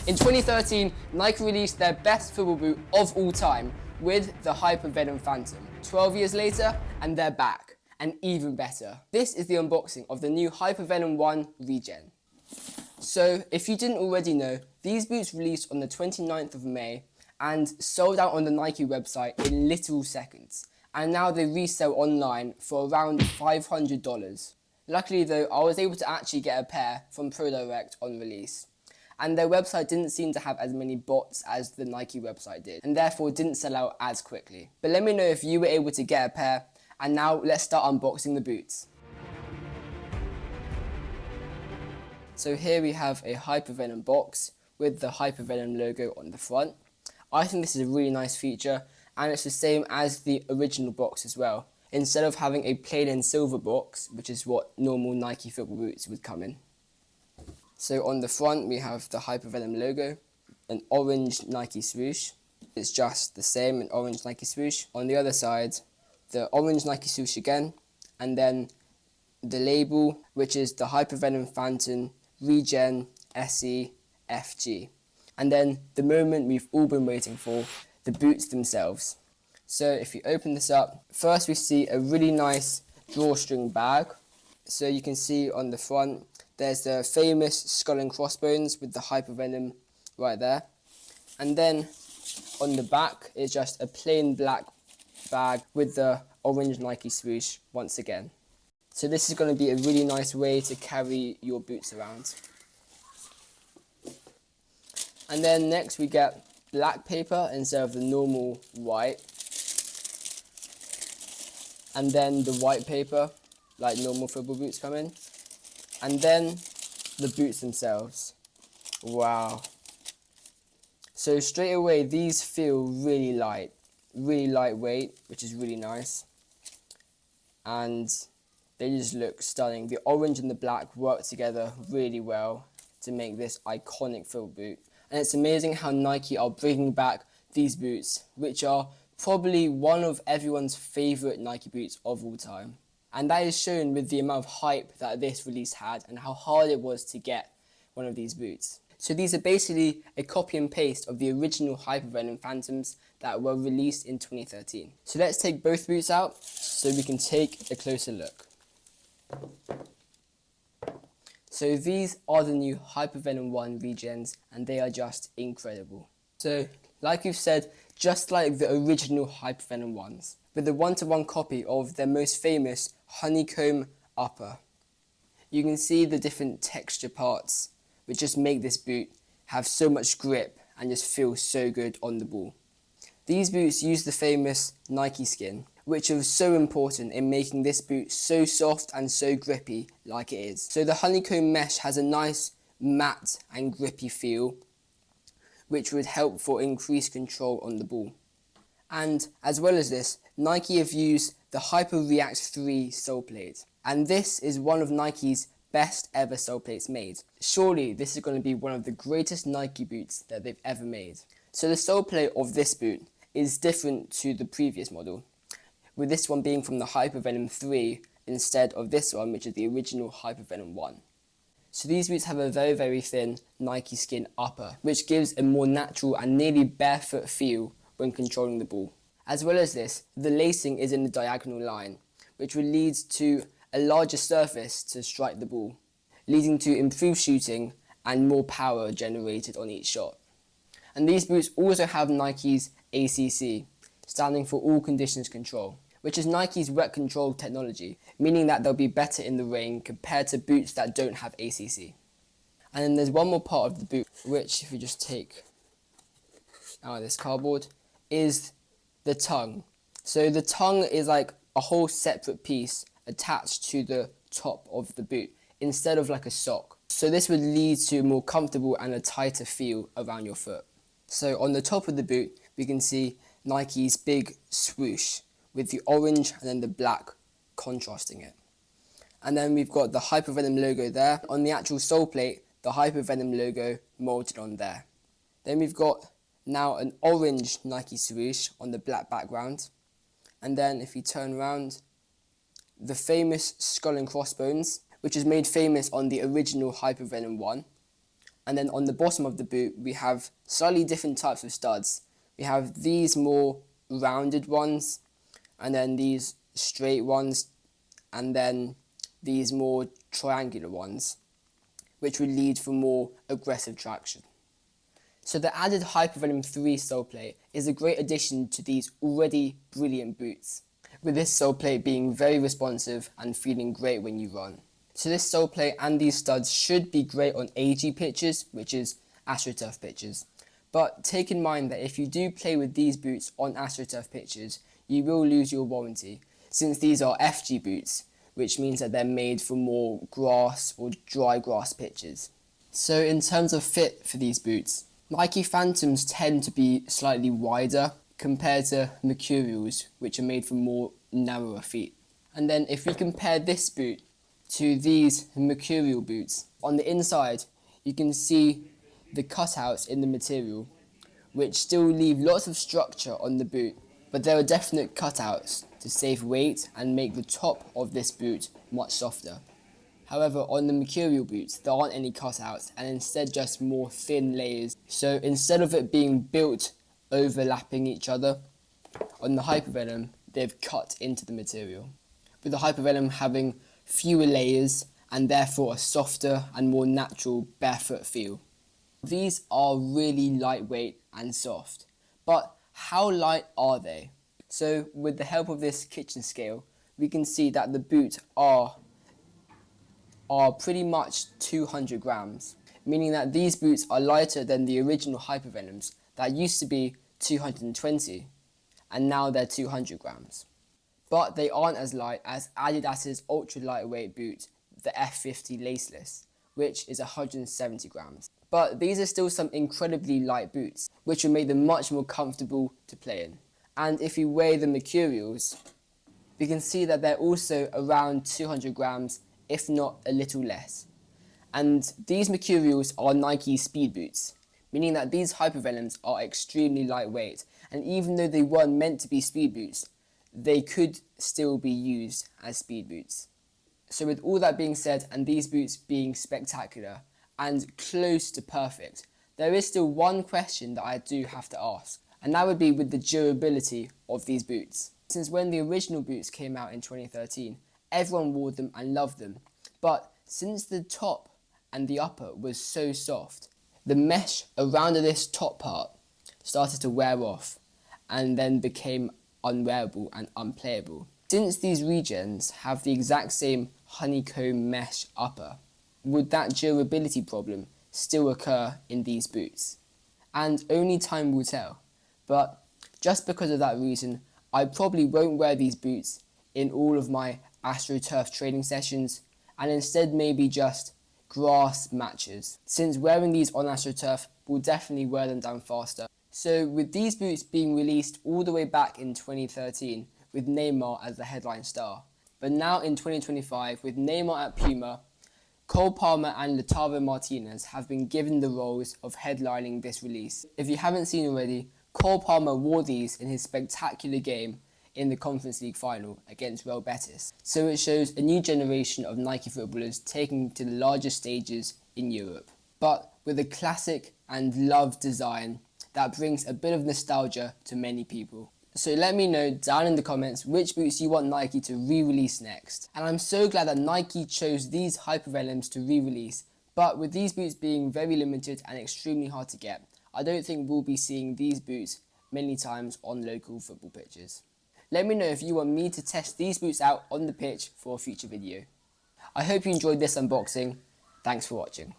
In 2013, Nike released their best football boot of all time with the Hypervenom Phantom. 12 years later, and they're back, and even better. This is the unboxing of the new Hypervenom 1 Regen. So, if you didn't already know, these boots released on the 29th of May and sold out on the Nike website in literal seconds. And now they resell online for around $500. Luckily though, I was able to actually get a pair from ProDirect on release. And their website didn't seem to have as many bots as the Nike website did, and therefore didn't sell out as quickly. But let me know if you were able to get a pair, and now let's start unboxing the boots. So here we have a Hypervenom box with the Hypervenom logo on the front. I think this is a really nice feature, and it's the same as the original box as well. Instead of having a plain and silver box, which is what normal Nike football boots would come in. So on the front we have the Hypervenom logo, an orange Nike swoosh. It's just the same, an orange Nike swoosh. On the other side, the orange Nike swoosh again, and then the label, which is the Hypervenom Phantom Regen SE FG. And then the moment we've all been waiting for, the boots themselves. So if you open this up, first we see a really nice drawstring bag. So you can see on the front, there's the famous skull and crossbones with the Hypervenom right there. And then on the back is just a plain black bag with the orange Nike swoosh once again. So this is going to be a really nice way to carry your boots around. And then next we get black paper instead of the normal white. And then the white paper, like normal football boots come in. And then the boots themselves. Wow. So straight away, these feel really light, really lightweight, which is really nice. And they just look stunning. The orange and the black work together really well to make this iconic football boot. And it's amazing how Nike are bringing back these boots, which are probably one of everyone's favourite Nike boots of all time. And that is shown with the amount of hype that this release had and how hard it was to get one of these boots. So these are basically a copy and paste of the original Hypervenom Phantoms that were released in 2013. So let's take both boots out so we can take a closer look. So these are the new Hypervenom 1 Regens, and they are just incredible. So like we've said, just like the original Hypervenom ones, with a one-to-one copy of their most famous honeycomb upper. You can see the different texture parts which just make this boot have so much grip and just feel so good on the ball. These boots use the famous Nike skin, which is so important in making this boot so soft and so grippy like it is. So the honeycomb mesh has a nice matte and grippy feel, which would help for increased control on the ball. And as well as this, Nike have used the Hyper React 3 Soleplate, and this is one of Nike's best ever soleplates made. Surely this is going to be one of the greatest Nike boots that they've ever made. So the soleplate of this boot is different to the previous model, with this one being from the Hypervenom 3 instead of this one, which is the original Hypervenom 1. So these boots have a very, very thin Nike skin upper, which gives a more natural and nearly barefoot feel when controlling the ball. As well as this, the lacing is in the diagonal line, which will lead to a larger surface to strike the ball, leading to improved shooting and more power generated on each shot. And these boots also have Nike's ACC, standing for All Conditions Control, which is Nike's wet control technology, meaning that they'll be better in the rain compared to boots that don't have ACC. And then there's one more part of the boot, which if you just take out of this cardboard, is the tongue. So the tongue is like a whole separate piece attached to the top of the boot instead of like a sock. So this would lead to a more comfortable and a tighter feel around your foot. So on the top of the boot, we can see Nike's big swoosh with the orange and then the black contrasting it. And then we've got the Hypervenom logo there. On the actual sole plate, the Hypervenom logo molded on there. Then we've got now an orange Nike swoosh on the black background. And then if you turn around, the famous skull and crossbones, which is made famous on the original Hypervenom 1. And then on the bottom of the boot, we have slightly different types of studs. We have these more rounded ones, and then these straight ones, and then these more triangular ones, which would lead for more aggressive traction. So the added Hypervenom 3 Soleplate is a great addition to these already brilliant boots, with this Soleplate being very responsive and feeling great when you run. So this Soleplate and these studs should be great on AG pitches, which is Astroturf pitches. But take in mind that if you do play with these boots on Astroturf pitches, you will lose your warranty, since these are FG boots, which means that they're made for more grass or dry grass pitches. So in terms of fit for these boots, Nike Phantoms tend to be slightly wider compared to Mercurials, which are made for more narrower feet. And then if we compare this boot to these Mercurial boots, on the inside you can see the cutouts in the material, which still leave lots of structure on the boot, but there are definite cutouts to save weight and make the top of this boot much softer. However, on the Mercurial boots, there aren't any cutouts and instead just more thin layers. So instead of it being built overlapping each other, on the Hypervenom, they've cut into the material, with the Hypervenom having fewer layers and therefore a softer and more natural barefoot feel. These are really lightweight and soft, but how light are they? So with the help of this kitchen scale, we can see that the boots are pretty much 200 grams, meaning that these boots are lighter than the original Hypervenoms that used to be 220, and now they're 200 grams. But they aren't as light as Adidas's ultra lightweight boot, the F50 laceless, which is 170 grams. But these are still some incredibly light boots, which will make them much more comfortable to play in. And if you weigh the Mercurials, we can see that they're also around 200 grams, if not a little less. And these Mercurials are Nike speed boots, meaning that these Hypervenoms are extremely lightweight, and even though they weren't meant to be speed boots, they could still be used as speed boots. So with all that being said, and these boots being spectacular and close to perfect, there is still one question that I do have to ask, and that would be with the durability of these boots. Since when the original boots came out in 2013, everyone wore them and loved them, but since the top and the upper was so soft, the mesh around this top part started to wear off and then became unwearable and unplayable. Since these Regens have the exact same honeycomb mesh upper, would that durability problem still occur in these boots? And only time will tell, but just because of that reason, I probably won't wear these boots in all of my Astroturf training sessions, and instead maybe just grass matches, since wearing these on Astroturf will definitely wear them down faster. So with these boots being released all the way back in 2013 with Neymar as the headline star, but now in 2025 with Neymar at Puma, Cole Palmer and Lautaro Martinez have been given the roles of headlining this release. If you haven't seen already, Cole Palmer wore these in his spectacular game in the Conference League final against Real Betis. So it shows a new generation of Nike footballers taking to the largest stages in Europe, but with a classic and loved design that brings a bit of nostalgia to many people. So let me know down in the comments which boots you want Nike to re-release next. And I'm so glad that Nike chose these Hypervenoms to re-release, but with these boots being very limited and extremely hard to get, I don't think we'll be seeing these boots many times on local football pitches. Let me know if you want me to test these boots out on the pitch for a future video. I hope you enjoyed this unboxing. Thanks for watching.